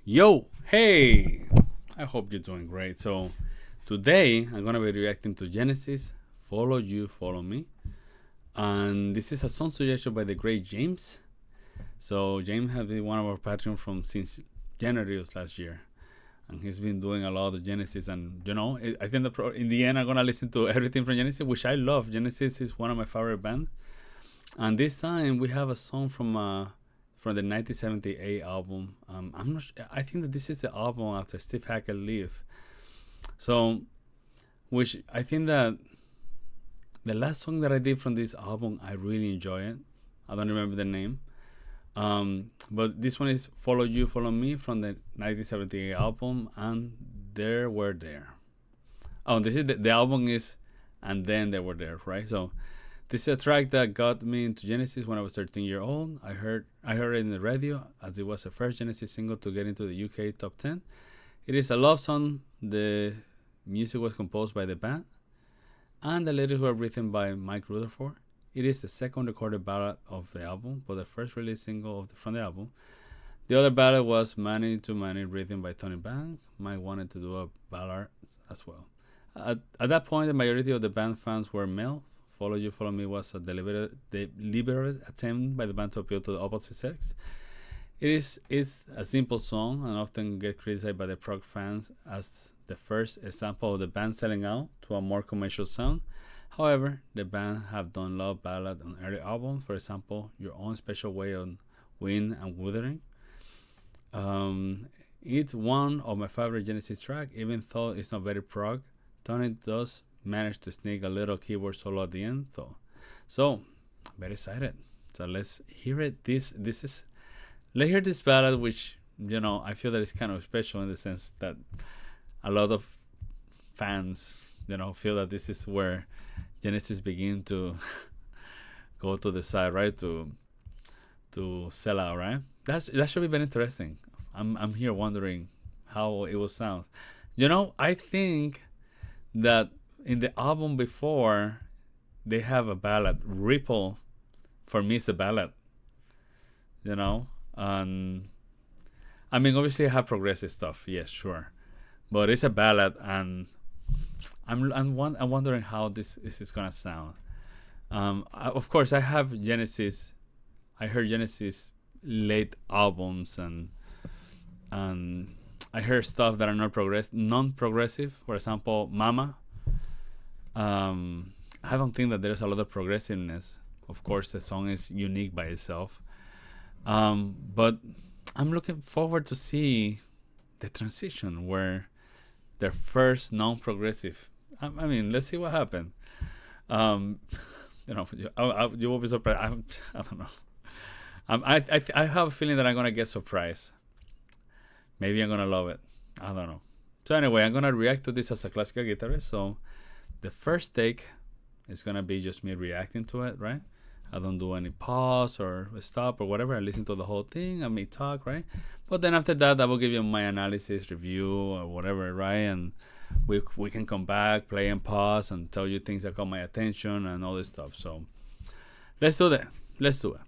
Yo, hey! I hope you're doing great. So, today I'm gonna be reacting to Genesis, Follow You, Follow Me. And this is a song suggestion by the great James. So, James has been one of our patrons from since January of last year. And he's been doing a lot of Genesis. And, I think in the end, I'm gonna listen to everything from Genesis, which I love. Genesis is one of my favorite bands. And this time we have a song from the 1978 album. I'm not. I think that this is the album after Steve Hackett left. So, which I think that the last song that I did from this album, I really enjoy it. I don't remember the name. But this one is "Follow You, Follow Me" from the 1978 album, and "There Were There." Oh, this is the album is, and then they were there, right? So this is a track that got me into Genesis when I was 13 years old. I heard it in the radio as it was the first Genesis single to get into the UK top 10. It is a love song. The music was composed by the band, and the lyrics were written by Mike Rutherford. It is the second recorded ballad of the album, but the first released single from the album. The other ballad was "Money to Money," written by Tony Bank. Mike wanted to do a ballad as well. At that point, the majority of the band fans were male. "Follow You, Follow Me" was a deliberate attempt by the band to appeal to the opposite sex. It's a simple song and often gets criticized by the prog fans as the first example of the band selling out to a more commercial sound. However, the band have done love ballad on early albums, for example, "Your Own Special Way" on "Wind and Wuthering." It's one of my favorite Genesis tracks, even though it's not very prog. Tony does manage to sneak a little keyboard solo at the end, though. So, very excited. So let's hear it. Let's hear this ballad, which I feel that it's kind of special in the sense that a lot of fans, feel that this is where Genesis begin to go to the side, right? To sell out, right? That should be very interesting. I'm here wondering how it will sound. I think that in the album before, they have a ballad. "Ripple," for me, is a ballad. And I mean, obviously, I have progressive stuff. Yes, sure, but it's a ballad, and I'm wondering how this is gonna sound. Of course, I have Genesis. I heard Genesis late albums, and I heard stuff that are non-progressive. For example, "Mama." I don't think that there's a lot of progressiveness. Of course, the song is unique by itself. But I'm looking forward to see the transition where their first non-progressive. I mean, let's see what happens. You will be surprised. I don't know. I have a feeling that I'm gonna get surprised. Maybe I'm gonna love it. I don't know. So anyway, I'm gonna react to this as a classical guitarist. So the first take is gonna be just me reacting to it, right? I don't do any pause or stop or whatever. I listen to the whole thing. I may talk, right? But then after that, I will give you my analysis, review, or whatever, right? And we can come back, play and pause, and tell you things that caught my attention and all this stuff. So let's do that. Let's do it.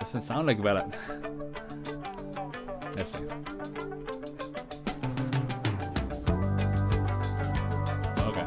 Doesn't sound like a ballad. Let's see. Okay.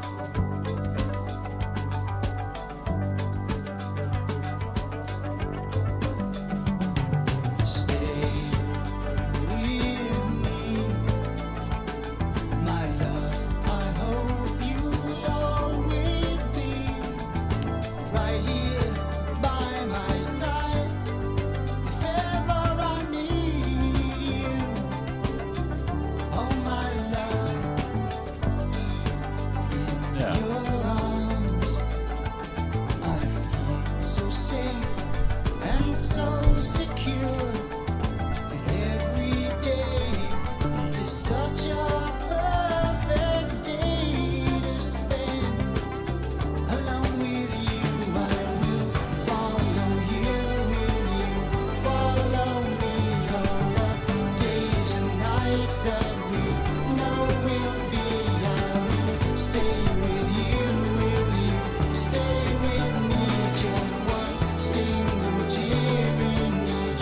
Stay with me, just one single tear in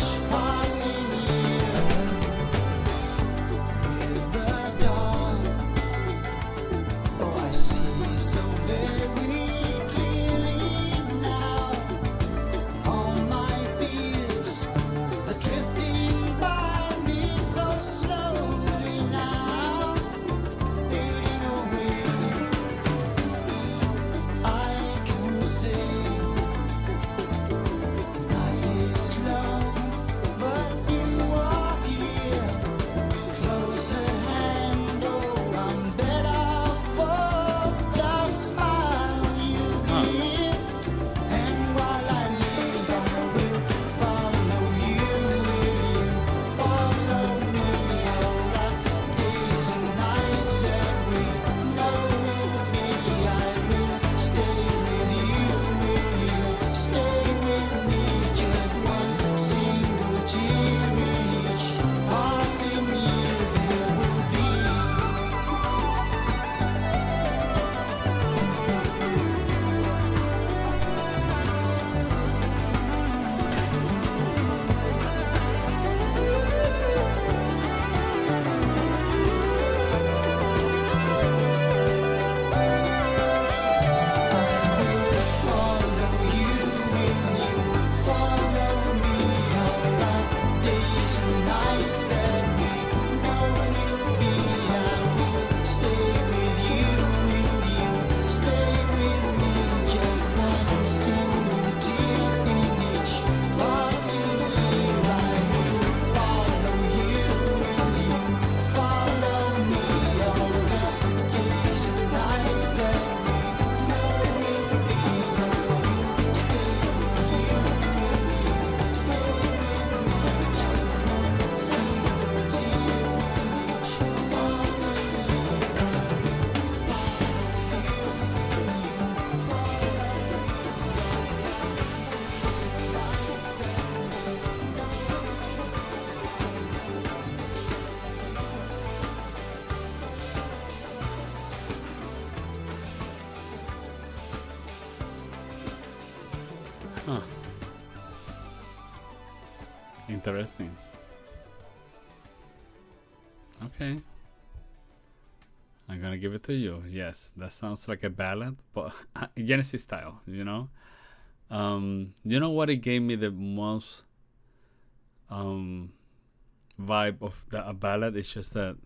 Interesting. Okay. I'm gonna give it to you. Yes, that sounds like a ballad, but Genesis style, you know? You know what it gave me the most vibe of a ballad? It's just that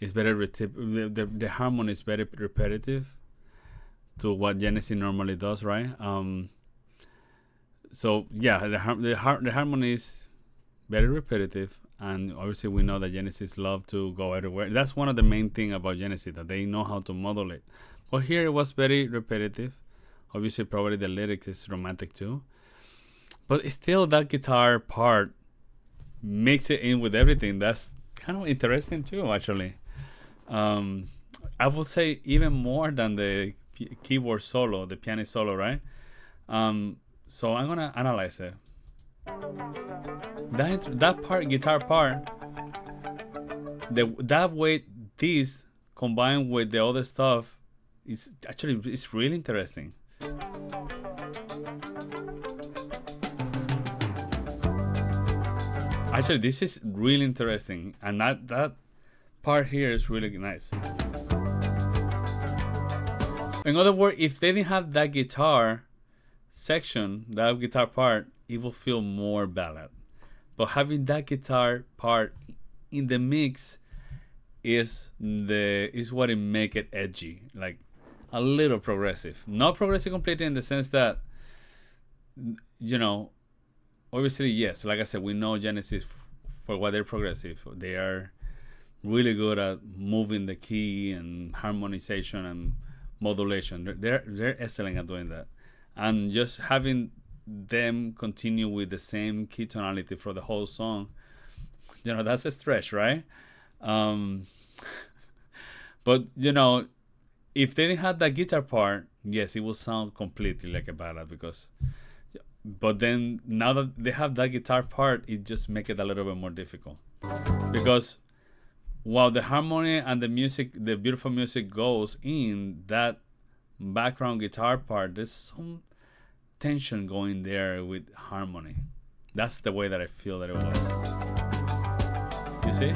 it's very the harmony is very repetitive to what Genesis normally does, right? So yeah, the harmony is very repetitive, and obviously we know that Genesis love to go everywhere. That's one of the main thing about Genesis, that they know how to modulate. But here it was very repetitive. Obviously, probably the lyrics is romantic too, but still that guitar part mix it in with everything. That's kind of interesting too, actually. I would say even more than the keyboard solo, the piano solo, right? So I'm gonna analyze it. That part, guitar part, that way this combined with the other stuff is actually, it's really interesting. Actually, this is really interesting, and that part here is really nice. In other words, if they didn't have that guitar section, that guitar part, it will feel more ballad. But having that guitar part in the mix is what it make it edgy, like a little progressive. Not progressive completely in the sense that, you know, obviously yes, like I said, we know Genesis for what they're progressive. They are really good at moving the key and harmonization and modulation. They're excellent at doing that. And just having them continue with the same key tonality for the whole song, you know, that's a stretch, right? But you know, if they didn't have that guitar part, yes, it will sound completely like a ballad. But then now that they have that guitar part, it just make it a little bit more difficult, because while the harmony and the music, the beautiful music goes in that background guitar part, there's some tension going there with harmony. That's the way that I feel that it was. You see?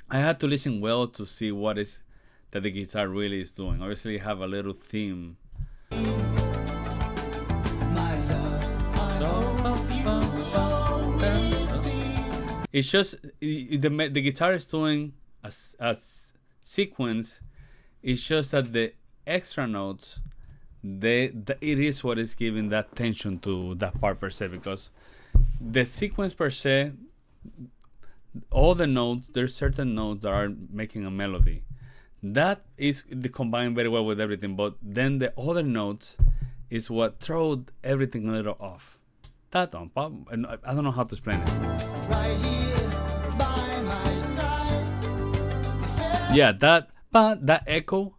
I had to listen well to see what is that the guitar really is doing. Obviously, you have a little theme. It's just the guitar is doing a sequence. It's just that the extra notes, it is what is giving that tension to that part per se, because the sequence per se, all the notes, there's certain notes that are making a melody. That is combined very well with everything, but then the other notes is what throw everything a little off. That I don't know how to explain it. Right here by my side. Yeah, that echo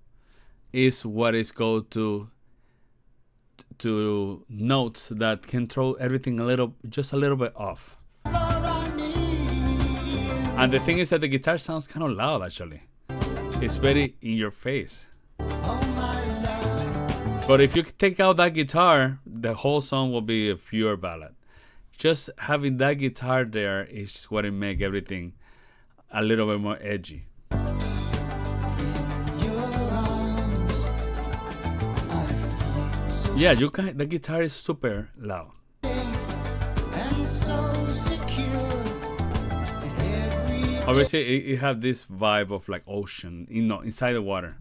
is what is called to notes that can throw everything just a little bit off. And the thing is that the guitar sounds kind of loud, actually. It's very in your face. But if you take out that guitar, the whole song will be a pure ballad. Just having that guitar there is what it makes everything a little bit more edgy. Yeah, the guitar is super loud. Obviously, it have this vibe of like ocean, inside the water.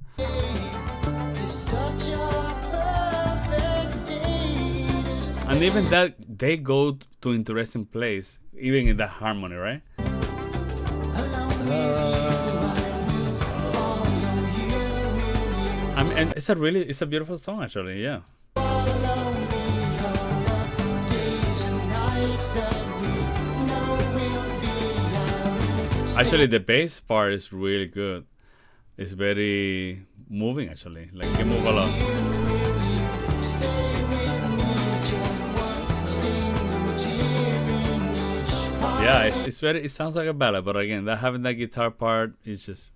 And even that, they go to interesting place, even in that harmony, right? I mean, and it's a beautiful song, actually, yeah. Actually, the bass part is really good. It's very moving, actually. Like, you move a lot. Yeah, it sounds like a ballad, but again, having that guitar part is just.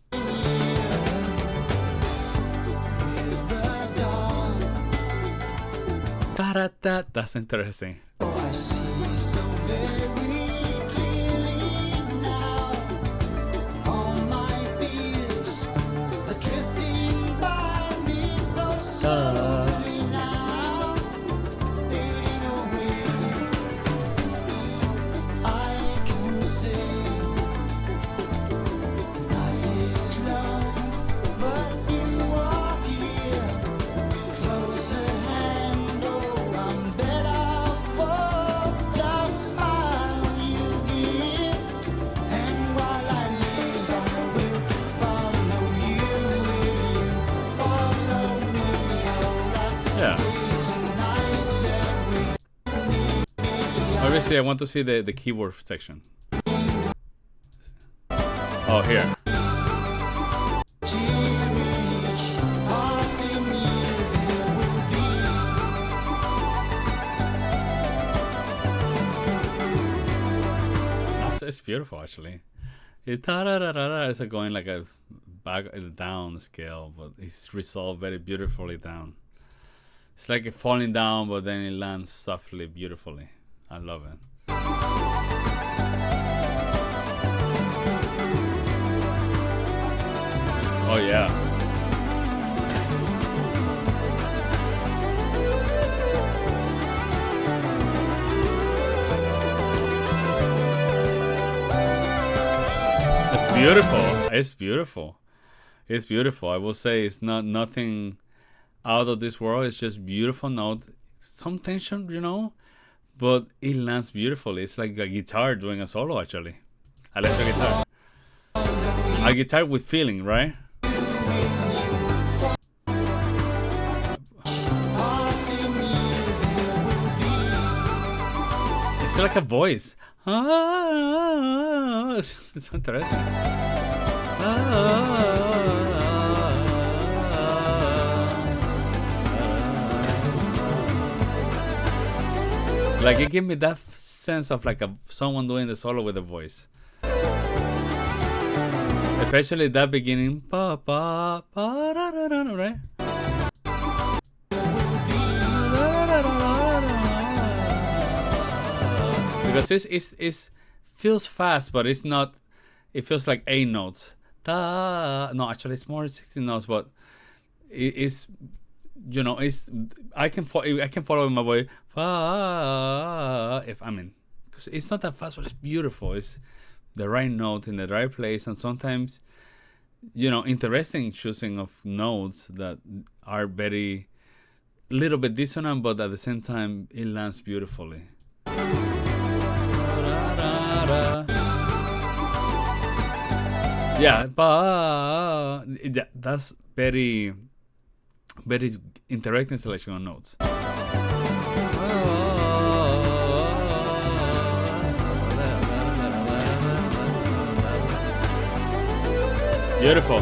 That's interesting. I see so very clearly now. All my fears are drifting by me so slowly now, fading away. I can say the night is long, but you are here, close at hand. Oh, I'm better for the smile you give. And while I live, I will follow you. Will you follow me? All Yeah. the days and nights that we Obviously, I want to see the keyboard section. Oh, here. reach us in you, there will be. It's beautiful, actually. It's like going like a back down scale, but it's resolved very beautifully down. It's like it falling down, but then it lands softly, beautifully. I love it. Oh yeah. It's beautiful. It's beautiful. It's beautiful. I will say it's not nothing out of this world. It's just beautiful note. Some tension, but it lands beautifully. It's like a guitar doing a solo, actually. Electric guitar. A guitar with feeling, right? It's like a voice. It's interesting. Like it gave me that sense of like someone doing the solo with a voice. Especially that beginning, pa pa pa da, da, da, right? Because it's feels fast, but it's not. It feels like 8 notes. Da. No, actually, it's more 16 notes, but it's it's I can follow in my voice. If because it's not that fast, but it's beautiful. It's the right note in the right place, and sometimes interesting choosing of notes that are very little bit dissonant, but at the same time it lands beautifully. Yeah, that's very very interesting selection of notes. Beautiful.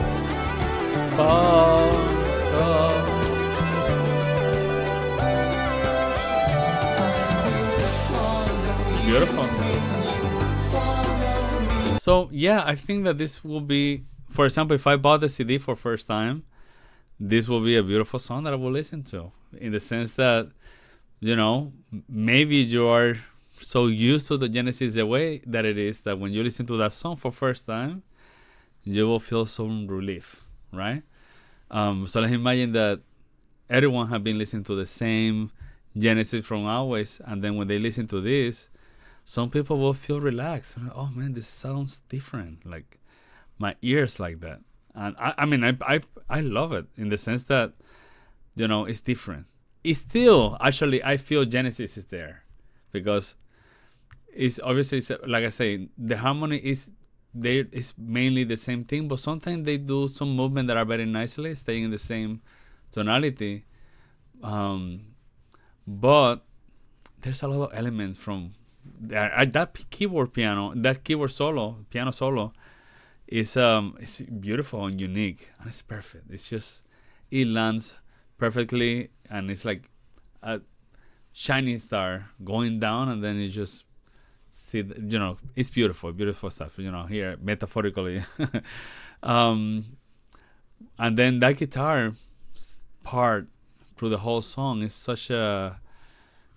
Beautiful. So yeah, I think that this will be, for example, if I bought the CD for first time, this will be a beautiful song that I will listen to. In the sense that, maybe you are so used to the Genesis the way that it is that when you listen to that song for first time, you will feel some relief, right? So let's imagine that everyone have been listening to the same Genesis from always, and then when they listen to this, some people will feel relaxed. Oh man, this sounds different. Like my ears like that, and I love it in the sense that it's different. It's still actually I feel Genesis is there because it's obviously like I say the harmony is there is mainly the same thing, but sometimes they do some movement that are very nicely staying in the same tonality. But there's a lot of elements from that keyboard piano solo is it's beautiful and unique, and it's perfect. It's just it lands perfectly, and it's like a shining star going down, and then it just see it's beautiful stuff here metaphorically. And then that guitar part through the whole song is such a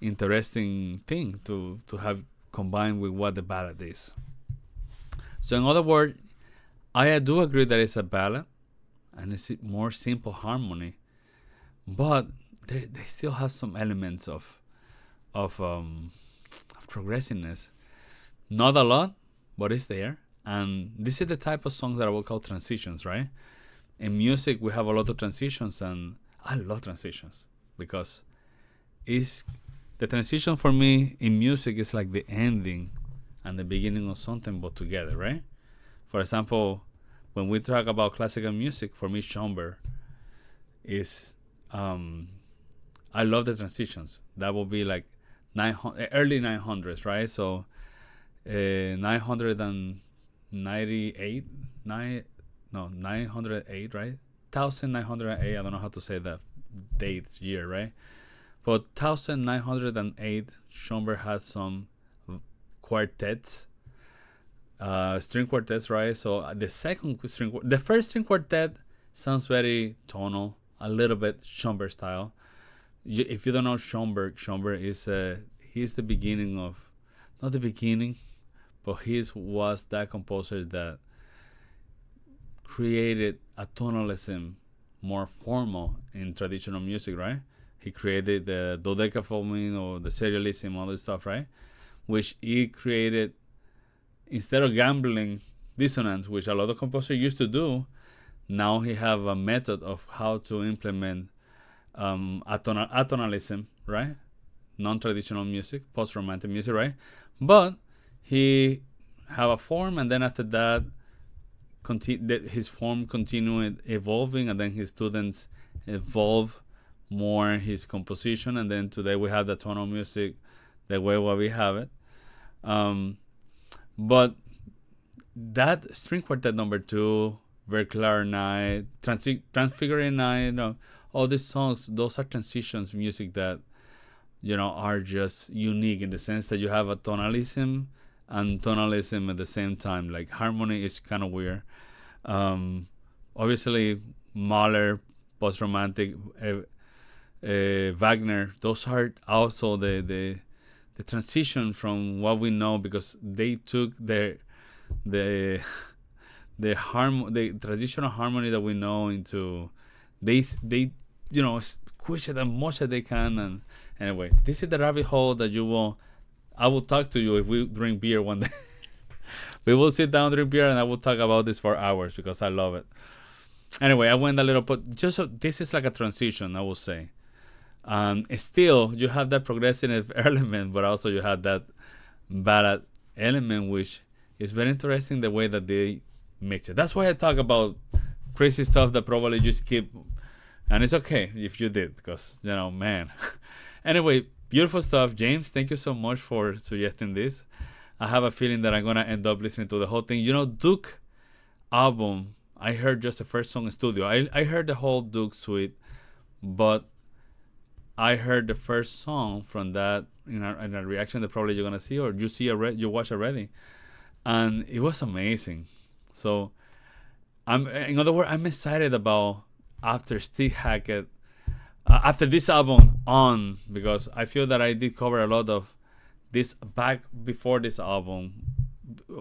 interesting thing to have combined with what the ballad is. So in other words, I do agree that it's a ballad and it's more simple harmony, but they still have some elements of progressiveness. Not a lot, but it's there. And this is the type of songs that I will call transitions, right? In music, we have a lot of transitions, and I love transitions because it's the transition for me in music is like the ending and the beginning of something, but together, right? For example, when we talk about classical music, for me, Schomburg is I love the transitions. That will be like early 900s, right? So 998, 908, right? 1908. I don't know how to say that date year, right? But 1908, Schomburg had some quartets, string quartets, right? So the first string quartet sounds very tonal, a little bit Schomburg style. If you don't know Schomburg is he's the beginning of, not the beginning, but he was that composer that created a tonalism more formal in traditional music, right? He created the dodecaphonic or the serialism, all this stuff, right? Which he created instead of gambling dissonance, which a lot of composers used to do. Now he have a method of how to implement atonalism, right? Non-traditional music, post-romantic music, right? But he have a form, and then after that, his form continued evolving, and then his students evolve more his composition, and then today we have the tonal music the way what we have it. But that string quartet number 2, Verklar Night, Transfiguring Night, all these songs, those are transitions music that are just unique in the sense that you have a tonalism and tonalism at the same time. Like harmony is kind of weird. Obviously, Mahler, post-romantic, Wagner, those are also the transition from what we know, because they took the traditional harmony that we know into they squish it as much as they can. And anyway, this is the rabbit hole that I will talk to you if we drink beer one day. We will sit down, drink beer, and I will talk about this for hours because I love it. Anyway, I went a little, but this is like a transition, I will say. Still, you have that progressive element, but also you have that ballad element, which is very interesting the way that they mix it. That's why I talk about crazy stuff that probably you skip, and it's okay if you did, because man. Anyway, beautiful stuff. James, thank you so much for suggesting this. I have a feeling that I'm gonna end up listening to the whole thing. Duke album, I heard just the first song in studio. I heard the whole Duke suite, but I heard the first song from that in a reaction that probably you're gonna see, or you watch already, and it was amazing. So in other words, I'm excited about after Steve Hackett, after this album on, because I feel that I did cover a lot of this back before this album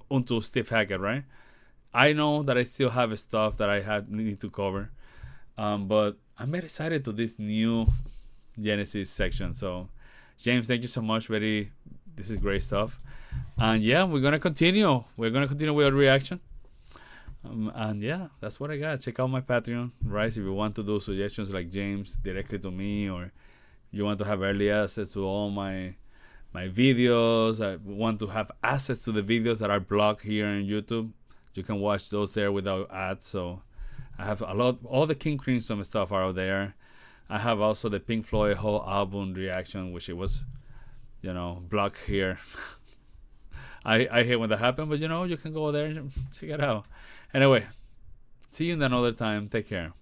onto Steve Hackett, right? I know that I still have stuff that I need to cover, but I'm very excited to this new Genesis section. So James, thank you so much. This is great stuff. And yeah, we're gonna continue with our reaction. And yeah, that's what I got. Check out my Patreon, right? If you want to do suggestions like James directly to me, or you want to have early access to all my videos, I want to have access to the videos that are blocked here on YouTube, you can watch those there without ads. So I have all the King Crimson stuff are out there. I have also the Pink Floyd whole album reaction, which it was, blocked here. I hate when that happens, but you can go there and check it out. Anyway, see you in another time. Take care.